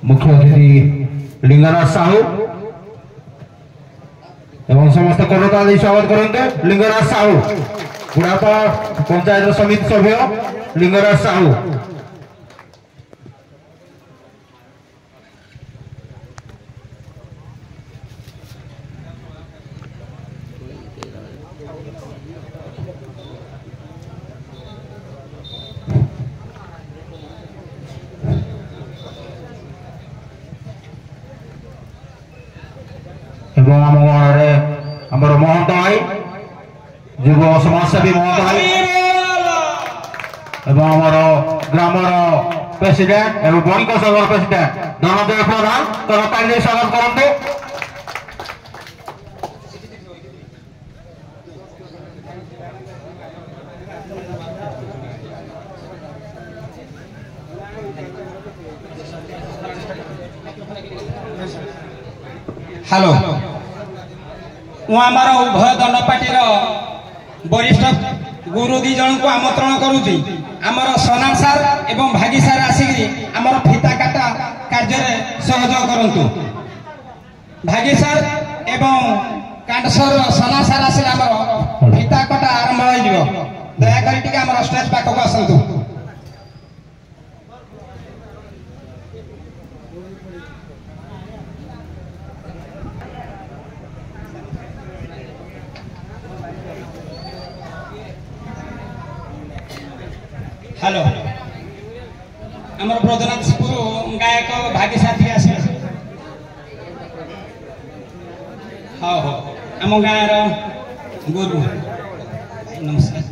मुख्य अतिथि लिंगराज साहू एवं समस्त करता स्वागत करते लिंगराज साहू गुड़ापा पंचायत समिति सभ्य लिंगराज साहू एवं आम गणरे आमर महंत भाई युव समाजसेवी महंत भाई एवं आमर ग्रामर प्रेसिडेंट एवं बणिक सभा प्रेसिडेंट धनंजय प्रधान करताली स्वागत करते हेलो आमर उभय दंडपाटीर वरिष्ठ गुरु दी जन को आमंत्रण करुची आमर सना सार एवं भागी सार आसिकी आमर फिता काटा कार्य सहयोग करंतु भागी सार एवं कांडसर सना सार आसिले आमर फिता काटा आरंभ हो जिवो दया करी टिके आमर स्टेज पाखक आसंतु हेलो आमर ब्रजनाथपुर गायक भागी साथी आसे हाँ हाँ आम गाँव गुरु नमस्कार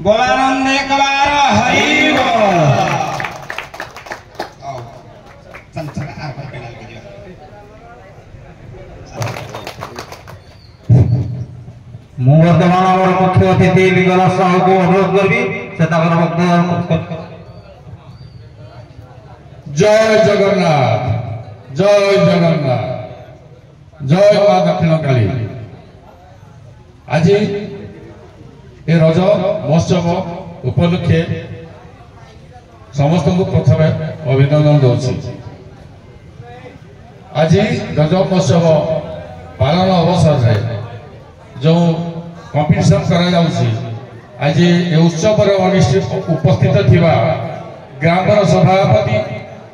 बोलानंद एक बार हरि बोल मु वर्तमान मुख्य अतिथि लिंगराज साहू को अनुरोध करी से जय जगन्नाथ जय जगन्नाथ जय मां दक्षिण काली। आज ए रज महोत्सव उपलक्षे समस्त को प्रथम अभिनंदन दूसरी। आज रज महोत्सव पालन अवसर में जो कंपिटिशन करा आज ये उत्सव उपस्थित थिबा ग्रामर सभापति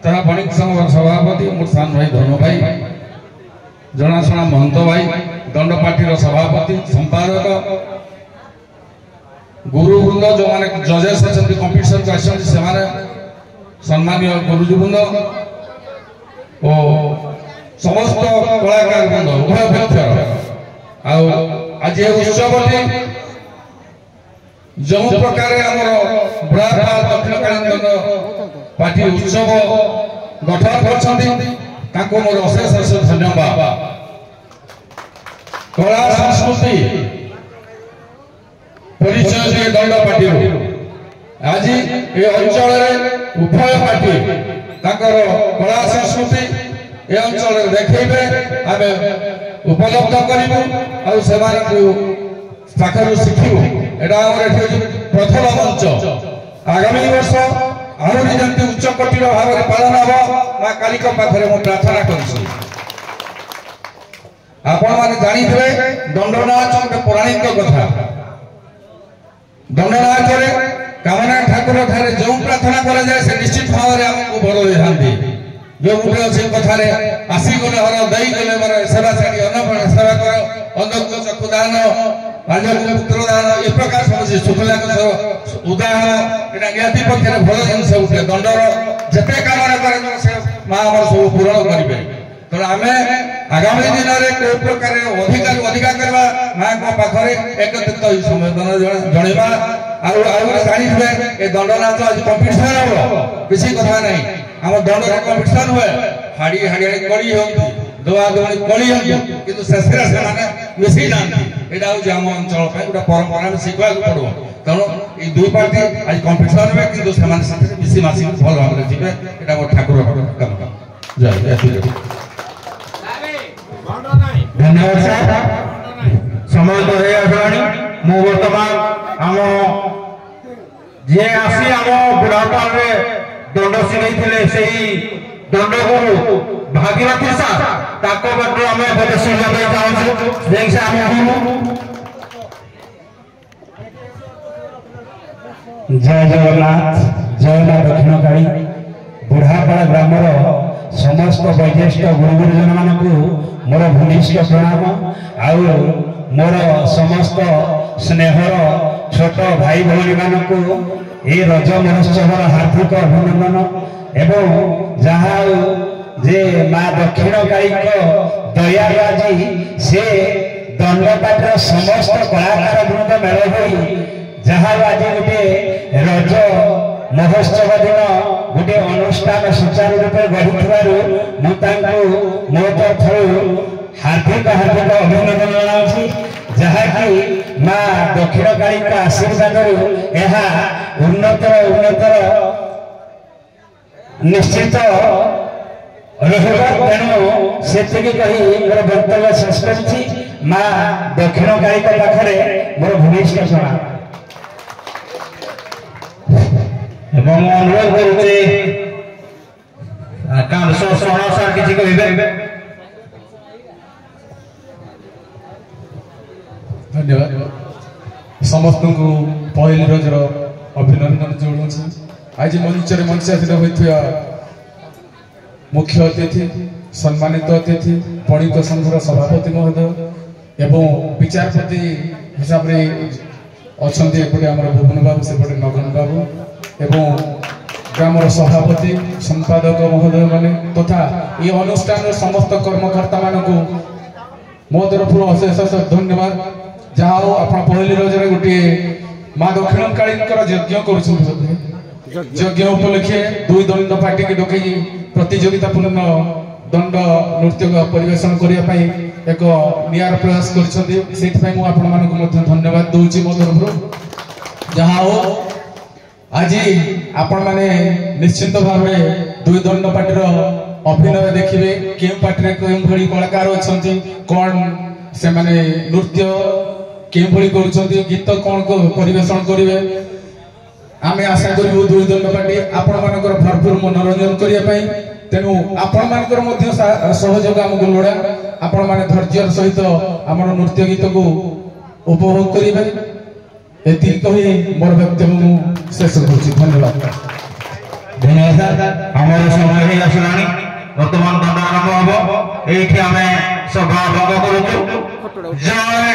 तथा बणिक संघ सभापति मोर सान भाई धन भाई जनाशुना महंत भाई दंडपाटीर सभापति संपादक गुरुवृंद जो मैंने जजेस अच्छा कंपिटिशन से सम्मानीय गुरुजीवृंद और समस्त कलाकार वृंद उभय पक्षर आज ये उत्सव जो प्रकार बुढ़ापा दक्षिणकालीन पार्टी उत्सव गठन कर मोर अशेष अशेष धन्यवाद। कला संस्कृति परिचय दंडपाटी आज ये अंचल उभय पार्टी कला संस्कृति ये अंचल देखेबे आमे उपलब्ध करूँ पाखर शिखु यहाँ प्रथम मंच आगामी वर्ष आहरी जमी उच्चकोटीर भाव में पालन हम माँ काली पाखे मुझे प्रार्थना करुँच। आपण मैंने जानी दंडनाच गोटे पौराणिक कथा दंडनाच कामना ठाकुर ठारे जो प्रार्थना करा जाए से निश्चित भाव में आमको भर देती जो गुटे अच्छे कथार आसीगले हर दई गले मोर सेवा छाड़ी अन्न सेवा कर अंधक चक्षुदान पुत्र दान ए प्रकार समझे शुक्ला उदाहरण यहाँ ज्ञाति पक्ष भल जिन गुटे दंडर जिते कामना करे से माँ आम सब पूरण करेंगे तेणु आम आगामी दिन में कौ प्रकार अधिकार अधिका करवा माँ पाखे एकत्रित संवेदना जनवा जानी दंडनाच आज कंपिटिशन हम किसी कथा नहीं आम दंड कंपिटिशन हुए हाड़ी हाड़ी कड़ी हो दवा दौड़ी कड़ी हो कि शेष मिसी जाती यहाँ आम अंचल गोटे परंपरा में शिखा पड़ो तेणु ये दुई पार्टी आज कंपिटिशन हुए कि मिसी मासी भल भाव में जी ठाकुर कम जय धन्यवाद सार समय तो है आसलानी मु वर्तमान आम जे आसी आम बुढ़ापा दंड शिखई से दंड को भागीरथी सार ताको बाटू आम गोटे शुणा चाहूँ जय जगन्नाथ जय मां दक्षिणकाली बुढ़ापाड़ा ग्रामर समस्त वैज्येष्ठ गुरु गुरुजन मानक मोर भूमिष्ठ प्रणाम आउ मोर समस्त स्नेहर छोट भाई भौणी मानक ये रज महोत्सव हार्दिक अभिनंदन एवं जहाँ जे मां दक्षिणकाली दया आज से दंडपाटर समस्त कलाकार वृंद मेल हो जहाँ आज गोटे रज महोत्सव दिन गोटे अनुष्ठान सुचारू रूपे गढ़ी मो तरफ हार्दिक हार्दिक अभिनंदन जनाऊँ जहाँकि माँ दक्षिणकाली आशीर्वाद उन्नतर उन्नतर निश्चित तेणु से कही मोर वक्तव्य शेष कर माँ दक्षिणकाली पाखे मोर भूमिष्ठ प्रणाम एवं अनुरोध करुचे शरण सार किसी कहे धन्यवाद समस्त को पहली रजर अभिनंदन जोड़ू आज मंचासीन होता मुख्य अतिथि सम्मानित अतिथि पणिक संघर सभापति महोदय एवं विचारपति हिसाब से अच्छा भुवन बाबू सेपटे नगन बाबू एवं ग्रामर सभापति संपादक महोदय माने तथा ये अनुष्ठान समस्त कर्मकर्ता मानक मो तरफ अशेष अशेष धन्यवाद जहाँ आप पहली रजरे गोटे माँ दक्षिणकाली यज्ञ कर उपलक्षे दुई दंड पार्टी के डकई प्रतियोगितापूर्ण दंड नृत्य परिवेशन करने एक नियार प्रयास कर धन्यवाद दूची मो तरफ जहाँ आज आपण मैंने निश्चित भाव दुई दंड पार्टी अभिनय देखिए क्यों पार्टी के कलाकार अच्छा कौन से माने नृत्य केभली कर गीत कौन परिवेशन करेंगे आम आशा करूँ दुई दंड पार्टी आपण मानकर भरपूर मनोरंजन करने तेणु आपण मानकर सहयोग आमको लोड़ा आपण मैंने धैर्य सहित आम नृत्य गीत को उपभोग करेंगे एति कही मोर वक्तव्य शेष करुछि धन्यवाद धन्यवाद आमर समय ही आसलानी वर्तमान दंड आरंभ हम ये सभा भंग करूँ जय